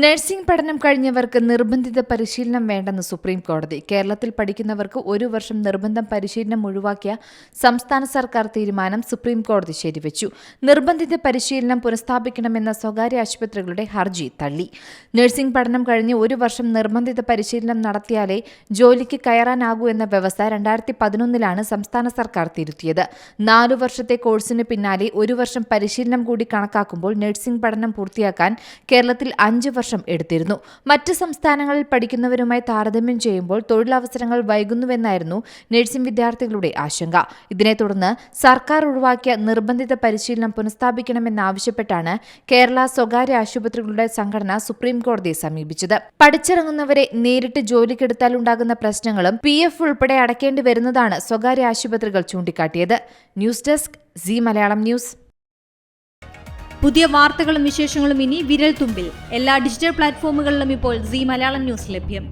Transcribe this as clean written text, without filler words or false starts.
Nursing പഠനം കഴിഞ്ഞവർക്ക് നിർബന്ധിത പരിശീലനം വേണ്ടെന്ന് സുപ്രീം കോടതി. കേരളത്തിൽ പഠിക്കുന്നവർക്ക് 1 വർഷം നിർബന്ധം പരിശീലനം ഒഴിവാക്കിയ സംസ്ഥാന സർക്കാർ തീരുമാനം സുപ്രീം കോടതി ശരിവച്ചു. നിർബന്ധിത പരിശീലനം പുനഃസ്ഥാപിക്കണമെന്ന സ്വകാര്യ ആശുപത്രികളുടെ ഹർജി തള്ളി. നഴ്സിംഗ് പഠനം കഴിഞ്ഞ് 1 വർഷം നിർബന്ധിത പരിശീലനം നടത്തിയാലേ ജോലിക്ക് കയറാനാകൂ എന്ന വ്യവസ്ഥ 2011 സംസ്ഥാന സർക്കാർ തിരുത്തിയത്. 4 വർഷത്തെ കോഴ്സിന് പിന്നാലെ 1 വർഷം പരിശീലനം കൂടി കണക്കാക്കുമ്പോൾ നഴ്സിംഗ് പഠനം പൂർത്തിയാക്കാൻ കേരളത്തിൽ 5 വർഷം എടുത്തിരുന്നു. മറ്റ് സംസ്ഥാനങ്ങളിൽ പഠിക്കുന്നവരുമായി താരതമ്യം ചെയ്യുമ്പോൾ തൊഴിലവസരങ്ങൾ വൈകുന്നുവെന്നായിരുന്നു നഴ്സിംഗ് വിദ്യാർത്ഥികളുടെ ആശങ്ക. ഇതിനെ തുടർന്ന് സർക്കാർ ഒഴിവാക്കിയ നിർബന്ധിത പരിശീലനം പുനഃസ്ഥാപിക്കണമെന്നാവശ്യപ്പെട്ടാണ് കേരള സ്വകാര്യ ആശുപത്രികളുടെ സംഘടന സുപ്രീം കോടതിയെ സമീപിച്ചത്. പഠിച്ചിറങ്ങുന്നവരെ നേരിട്ട് ജോലിക്കെടുത്താൽ ഉണ്ടാകുന്ന പ്രശ്നങ്ങളും PF ഉൾപ്പെടെ അടയ്ക്കേണ്ടി വരുന്നതാണ് സ്വകാര്യ ആശുപത്രികൾ ചൂണ്ടിക്കാട്ടിയത്. News desk C Malayalam news. പുതിയ വാർത്തകളും വിശേഷങ്ങളും ഇനി വിരൽ തുമ്പിൽ. എല്ലാ ഡിജിറ്റൽ പ്ലാറ്റ്ഫോമുകളിലും ഇപ്പോൾ സി മലയാളം ന്യൂസ് ലഭ്യം.